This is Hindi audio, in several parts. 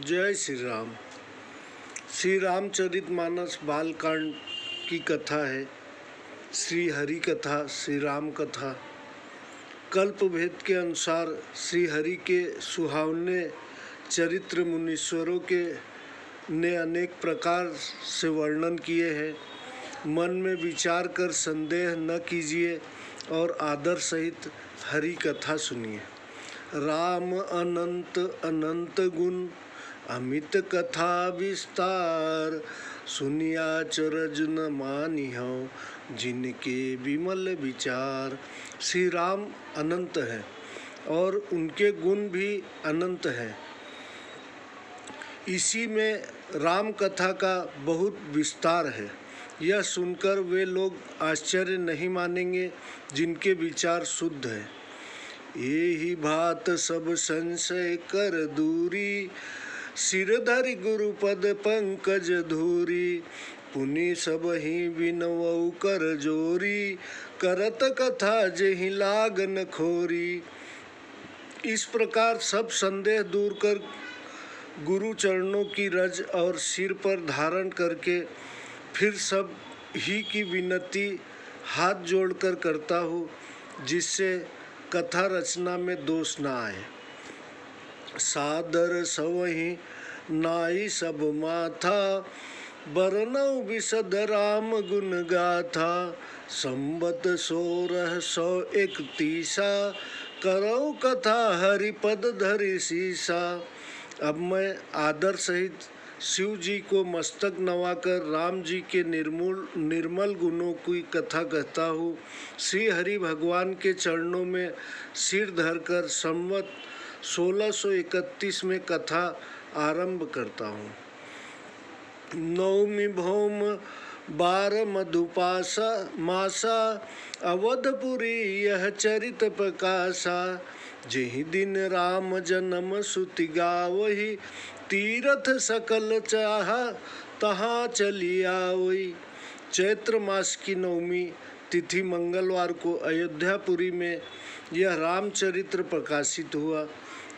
जय श्री राम। श्री रामचरितमानस बालकांड की कथा है। श्री हरि कथा, श्री राम कथा। कल्प भेद के अनुसार श्री हरि के सुहावने चरित्र मुनीश्वरों के ने अनेक प्रकार से वर्णन किए हैं। मन में विचार कर संदेह न कीजिए और आदर सहित हरि कथा सुनिए। राम अनंत अनंत गुण अमित कथा विस्तार, सुनिया चरज न मानिहौ जिनके विमल विचार। श्री राम अनंत है और उनके गुण भी अनंत हैं। इसी में राम कथा का बहुत विस्तार है। यह सुनकर वे लोग आश्चर्य नहीं मानेंगे जिनके विचार शुद्ध है। यही भात सब संशय कर दूरी, सिरधरि गुरुपद पंकज धूरी। पुनि सब ही विनवऊ कर जोरी, करत कथा जेहि लागन खोरी। इस प्रकार सब संदेह दूर कर गुरु चरणों की रज और सिर पर धारण करके फिर सब ही की विनती हाथ जोड़कर करता हूँ, जिससे कथा रचना में दोष न आए। सादर सवहि नाई सब माथा, बरनऊ विशद राम गुण गाथा। संबत 1631, करऊ कथा हरिपद धरि सीसा। अब मैं आदर सहित शिव जी को मस्तक नवाकर राम जी के निर्मल गुणों की कथा कहता हूँ। श्री हरि भगवान के चरणों में सिर धरकर संवत 1631 में कथा आरंभ करता हूँ। नवमी भौम 12 मधुपासा मासा, अवधपुरी यह चरित प्रकाशा। जेहि दिन राम जन्म सुति गावही, तीरथ सकल चाह तहाँ चली आवई। चैत्र मास की नवमी तिथि मंगलवार को अयोध्यापुरी में यह रामचरित्र प्रकाशित हुआ।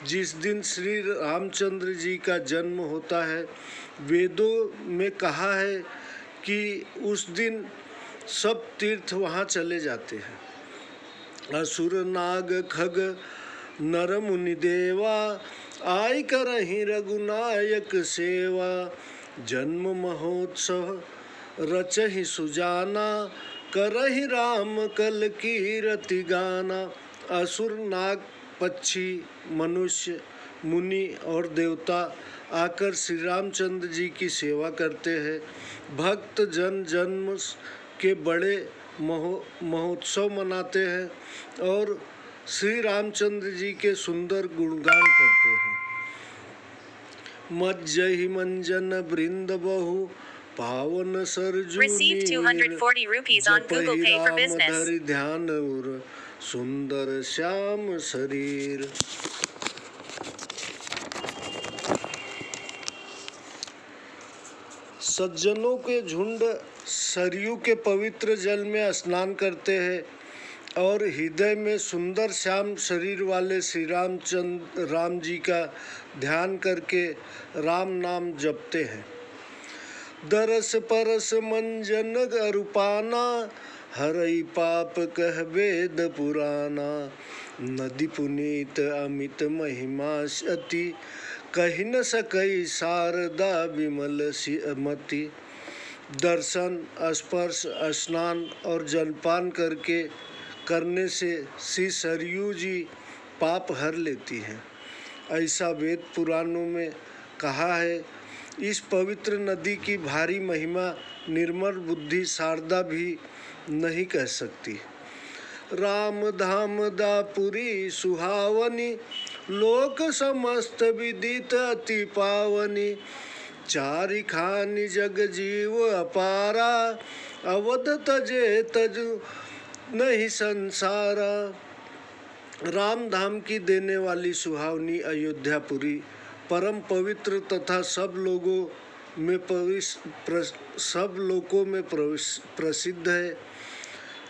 जिस दिन श्री रामचंद्र जी का जन्म होता है, वेदों में कहा है कि उस दिन सब तीर्थ वहाँ चले जाते हैं। असुर नाग खग नर मुनि देवा, आय करहि रघुनायक सेवा। जन्म महोत्सव रचहि सुजाना, करहि राम कल कीरति गाना। असुर नाग पक्षी मनुष्य मुनि और देवता आकर श्री रामचंद्र जी की सेवा करते हैं। भक्त जन जन्म के बड़े महोत्सव मनाते हैं और श्री रामचंद्र जी के सुंदर गुणगान करते हैं। मज्जहि मंजन वृंद बहु, पावन Sarju Received 240 rupees on Google Pay for business. धरि ध्यान उर, सुंदर श्याम शरीर। सज्जनों के झुंड सरयू के पवित्र जल में स्नान करते हैं और हृदय में सुंदर श्याम शरीर वाले श्री राम जी का ध्यान करके राम नाम जपते हैं। दरस परस मंजन अरुपाना, हरई पाप कह वेद पुराना। नदी पुनीत अमित महिमा अति, कहि न सकई शारदा विमल मति। दर्शन स्पर्श स्नान और जलपान करने से श्री सरयू जी पाप हर लेती हैं, ऐसा वेद पुराणों में कहा है। इस पवित्र नदी की भारी महिमा निर्मल बुद्धि शारदा भी नहीं कह सकती। राम धाम दापुरी सुहावनी, लोक समस्त विदित अति पावनी। चारि खानि जग जीव अपारा, अवध तजे तजु नहीं संसारा। राम धाम की देने वाली सुहावनी अयोध्यापुरी परम पवित्र तथा सब लोकों में प्रसिद्ध है।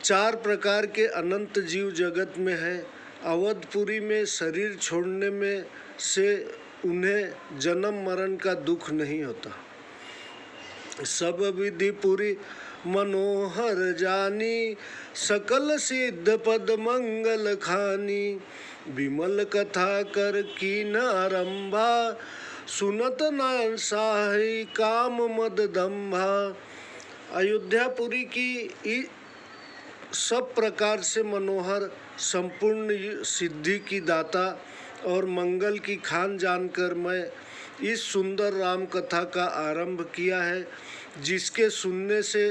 4 प्रकार के अनंत जीव जगत में है। अवधपुरी में शरीर छोड़ने में से उन्हें जन्म मरण का दुख नहीं होता। सब विधि पुरी मनोहर जानी, सकल सिद्ध पद मंगल खानी। विमल कथा कर कीन आरंभा, सुनत न साहि काम मद दंभा। अयोध्यापुरी की सब प्रकार से मनोहर, संपूर्ण सिद्धि की दाता और मंगल की खान जानकर मैं इस सुंदर राम कथा का आरंभ किया है, जिसके सुनने से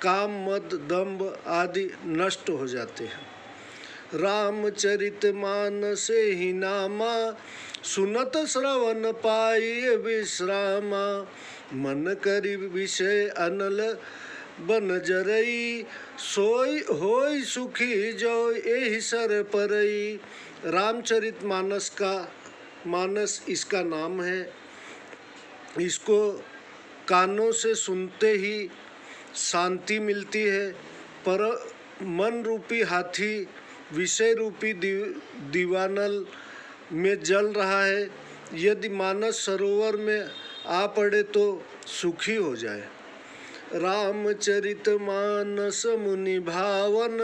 काम मद दंभ आदि नष्ट हो जाते हैं। रामचरित मानस ही नामा, सुनत श्रवण पाई विश्रामा। मन करि विषय अनल बन जरई, सोई होई सुखी जो एहि सर परई। रामचरित मानस इसका नाम है। इसको कानों से सुनते ही शांति मिलती है, पर मन रूपी हाथी विषय रूपी दीवानल में जल रहा है। यदि मानस सरोवर में आ पड़े तो सुखी हो जाए। रामचरित मानस मुनि भावन,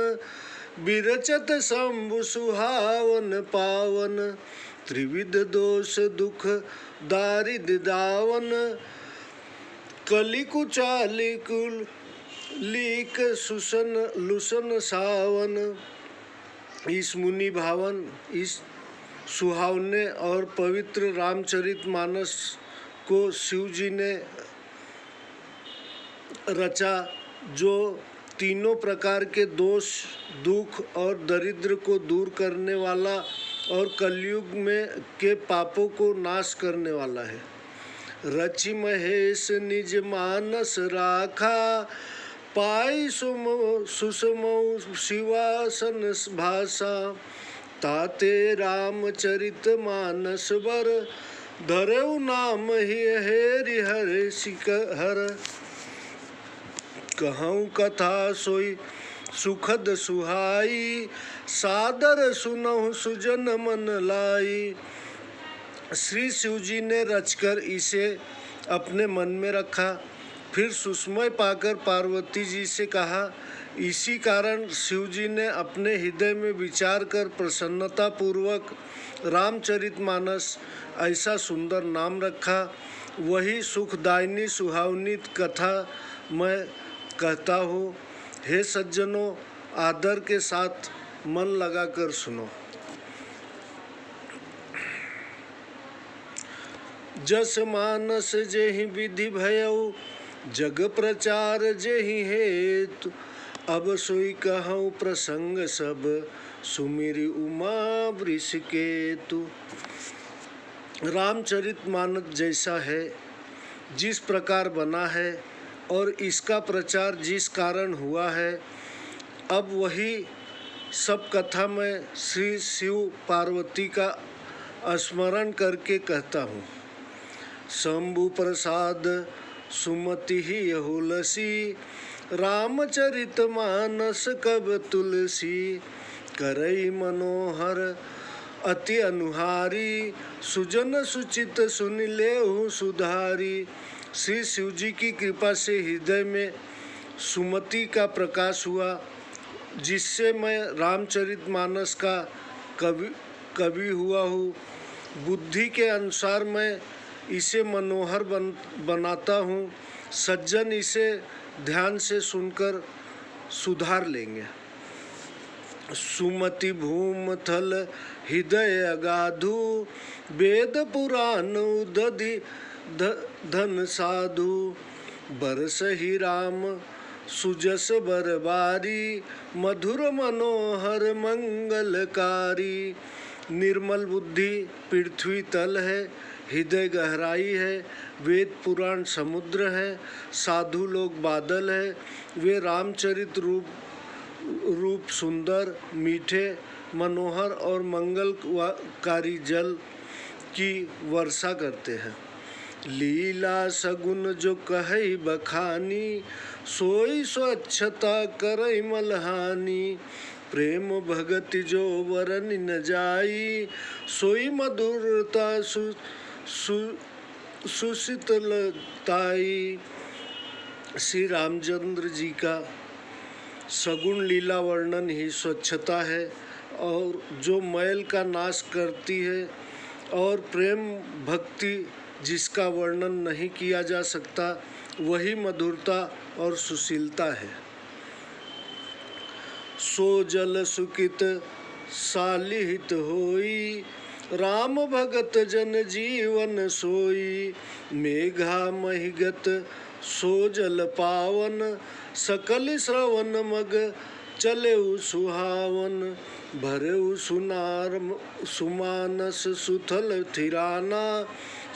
विरचत शंभु सुहावन पावन। त्रिविध दोष दुख दारिद दावन, कलि कुचालि कुल लीक सुसन लुसन सावन। इस मुनि भावन, इस सुहावने और पवित्र रामचरित मानस को शिव जी ने रचा, जो तीनों प्रकार के दोष दुख और दरिद्र को दूर करने वाला और कलयुग में के पापों को नाश करने वाला है। रचि महेश निज मानस राखा, पाई सुषमौ शिवासन भाषा। ताते रामचरित मानस बर, धरऊ नाम ही हेरि हर शिखर। कहूँ कथा सोई सुखद सुहाई, सादर सुनहु सुजन मन लाई। श्री शिव जी ने रचकर इसे अपने मन में रखा, फिर सुषमय पाकर पार्वती जी से कहा। इसी कारण शिव जी ने अपने हृदय में विचार कर प्रसन्नता पूर्वक रामचरितमानस ऐसा सुंदर नाम रखा। वही सुखदायिनी सुहावनी कथा मैं कहता हूँ। हे सज्जनों, आदर के साथ मन लगाकर सुनो। जस मानस जेहि विधि भयउ, जग प्रचार जेहि हेतु। अब सोई कहूँ प्रसंग सब, सुमिरि उमा वृषकेतु। रामचरितमानस जैसा है, जिस प्रकार बना है और इसका प्रचार जिस कारण हुआ है, अब वही सब कथा मैं श्री शिव पार्वती का स्मरण करके कहता हूँ। शंभु प्रसाद सुमति ही यहुलसी, रामचरित मानस कब तुलसी। करई मनोहर अति अनुहारी, सुजन सुचित सुन लेहु सुधारी। श्री शिव जी की कृपा से हृदय में सुमति का प्रकाश हुआ, जिससे मैं रामचरितमानस का कवि हुआ हूँ। बुद्धि के अनुसार मैं इसे मनोहर बनाता हूँ। सज्जन इसे ध्यान से सुनकर सुधार लेंगे। सुमति भूम थल हृदय अगाधु, वेद पुराण उदधि धन साधु। बरस ही राम सुजस बरबारी, मधुर मनोहर मंगलकारी। निर्मल बुद्धि पृथ्वी तल है, हृदय गहराई है, वेद पुराण समुद्र है, साधु लोग बादल है। वे रामचरित रूप सुंदर, मीठे, मनोहर और मंगलकारी जल की वर्षा करते हैं। लीला सगुन जो कहई बखानी, सोई स्वच्छता करई मलहानी। प्रेम भगति जो वरन न जाई, सोई मधुरता सुशीतलताई श्री रामचंद्र जी का सगुण लीला वर्णन ही स्वच्छता है, और जो मैल का नाश करती है, और प्रेम भक्ति जिसका वर्णन नहीं किया जा सकता, वही मधुरता और सुशीलता है। सो जल सुकित सालिहित होई, राम भगत जन जीवन सोई। मेघा महिगत सो जल पावन, सकल श्रवण मग चलेउ सुहावन। भरेउ सुनार सुमानस सुथल थिराना,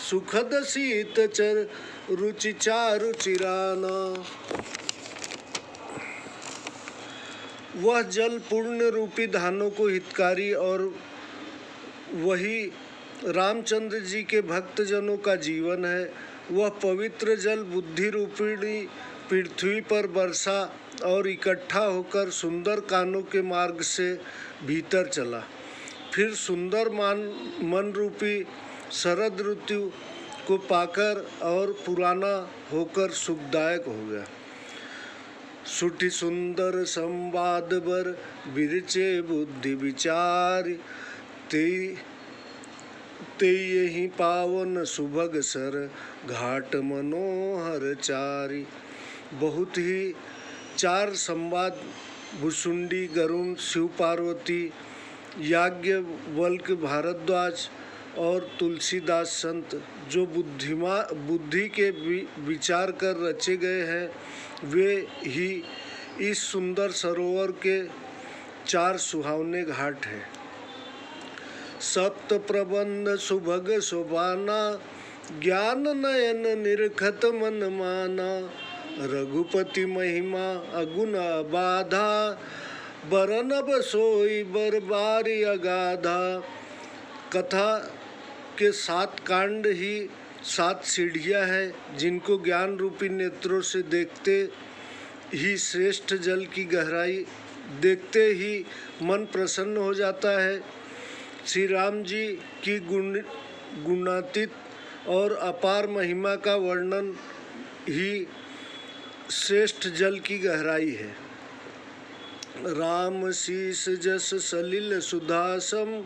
सुखद शीत चर रुचि चारु चिराना। वह जल पूर्ण रूपी धानों को हितकारी, और वही रामचंद्र जी के भक्तजनों का जीवन है। वह पवित्र जल बुद्धि रूपिणी पृथ्वी पर बरसा और इकट्ठा होकर सुंदर कानों के मार्ग से भीतर चला, फिर सुंदर मन रूपी शरद ऋतु को पाकर और पुराना होकर सुखदायक हो गया। सुठी सुंदर संवाद बर बिरचे बुद्धि विचार, ते यही पावन सुभग सर घाट मनोहर चारी। बहुत ही चार संवाद भुसुंडी, गरुण, शिव पार्वती, याज्ञवल्क्य भारद्वाज और तुलसीदास संत जो बुद्धि के विचार कर रचे गए हैं, वे ही इस सुंदर सरोवर के चार सुहावने घाट हैं। सप्त प्रबंध सुभग शोभाना, ज्ञान नयन निरखत मन माना। रघुपति महिमा अगुण बाधा, बरनब सोई बरबारी अगाधा। कथा के 7 कांड ही 7 सीढ़ियाँ हैं, जिनको ज्ञान रूपी नेत्रों से देखते ही श्रेष्ठ जल की गहराई देखते ही मन प्रसन्न हो जाता है। श्री राम जी की गुणातीत और अपार महिमा का वर्णन ही श्रेष्ठ जल की गहराई है। राम शीस जस सलिल सुधासम,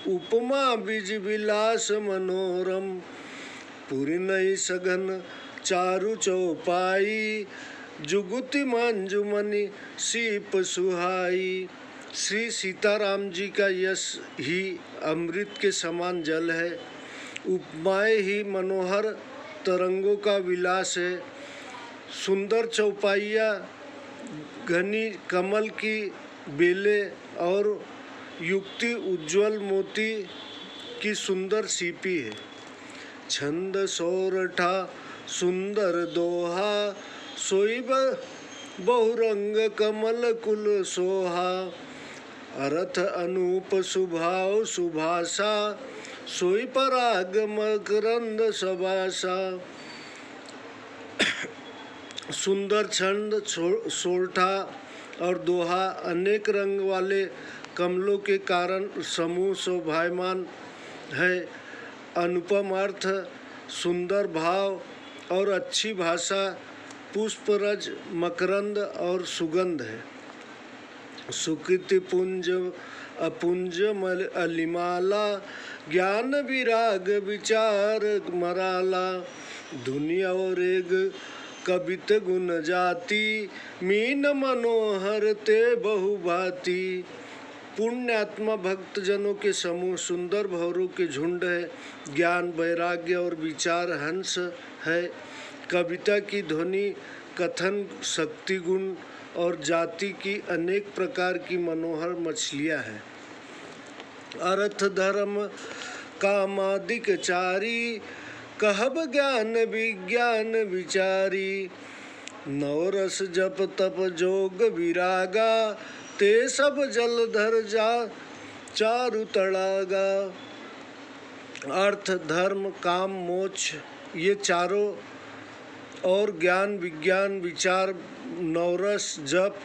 उपमा बीज विलास मनोरम। पुरी नई सघन चारु चौपाई, जुगुति मंजुमनि सीप सुहाई। श्री सीताराम जी का यश ही अमृत के समान जल है, उपमाएं ही मनोहर तरंगों का विलास है। सुंदर चौपाइयाँ घनी कमल की बेलें और युक्ति उज्ज्वल मोती की सुंदर सीपी है। छंद सोरठा सुंदर दोहा, सोई बहुरंग कमल कुल सोहा। अर्थ अनूप सुभाव सुभाषा, सोई पराग मकरंद सबासा। सुंदर छंद सोरठा और दोहा अनेक रंग वाले कमलों के कारण समूह शोभायमान है। अनुपम अर्थ, सुंदर भाव और अच्छी भाषा, पुष्परज, मकरंद और सुगंध है। सुकृति पुंज अपुंज अलिमाला, ज्ञान विराग विचार मराला। दुनिया और एक कवित गुण जाति, मीन मनोहर ते बहुभांति। पुण्यात्मा भक्त जनों के समूह, सुंदर भंवरों के झुंड है। ज्ञान, वैराग्य और विचार हंस है। कविता की ध्वनि, कथन शक्ति गुण और जाति की अनेक प्रकार की मनोहर मछलियाँ हैं। अर्थ धर्म कामादिक चारी, कहब ज्ञान विज्ञान विचारी। नवरस जप तप जोग विरागा, ते सब जलधर जा चारु तड़ागा। अर्थ धर्म काम मोक्ष ये चारों और ज्ञान विज्ञान विचार, नवरस जप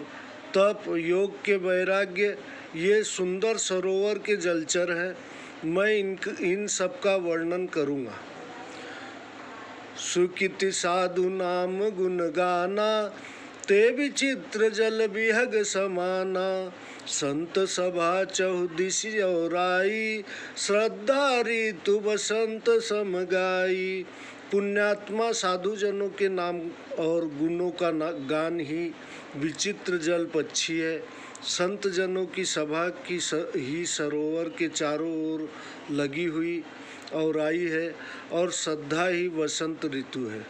तप योग के वैराग्य, ये सुंदर सरोवर के जलचर हैं। मैं इन सब का वर्णन करूँगा। सुकिति साधु नाम गुण गाना, ते विचित्र जल बिहग समाना। संत सभा चहुदिश और श्रद्धा ऋतु बसंत समगाई। पुण्यात्मा साधुजनों के नाम और गुणों का गान ही विचित्र जल पक्षी है। संत जनों की सभा की ही सरोवर के चारों ओर लगी हुई और आई है, और श्रद्धा ही वसंत ऋतु है।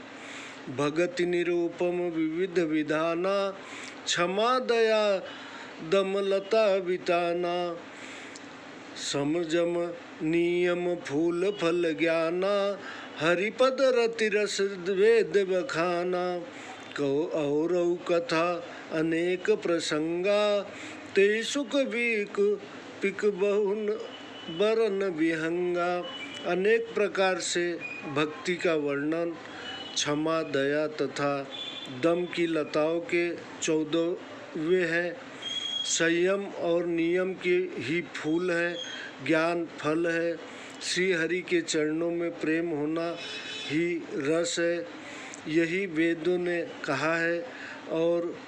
भगति निरूपम विविध विधाना, क्षमा दया दमलता बिताना। समजम नियम फूल फल ज्ञाना, हरिपद रति रस वेद बखाना। कहो और कथा अनेक प्रसंगा, ते सुख बीक पिक बहुन बरन विहंगा। अनेक प्रकार से भक्ति का वर्णन, क्षमा दया तथा दम की लताओं के 14वें है। संयम और नियम के ही फूल है, ज्ञान फल है। श्री हरि के चरणों में प्रेम होना ही रस है, यही वेदों ने कहा है। और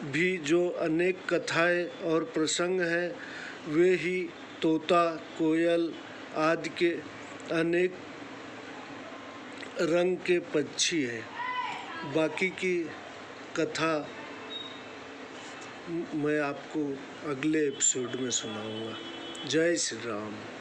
भी जो अनेक कथाएं और प्रसंग हैं, वे ही तोता कोयल आदि के अनेक रंग के पक्षी हैं। बाकी की कथा मैं आपको अगले एपिसोड में सुनाऊंगा। जय श्री राम।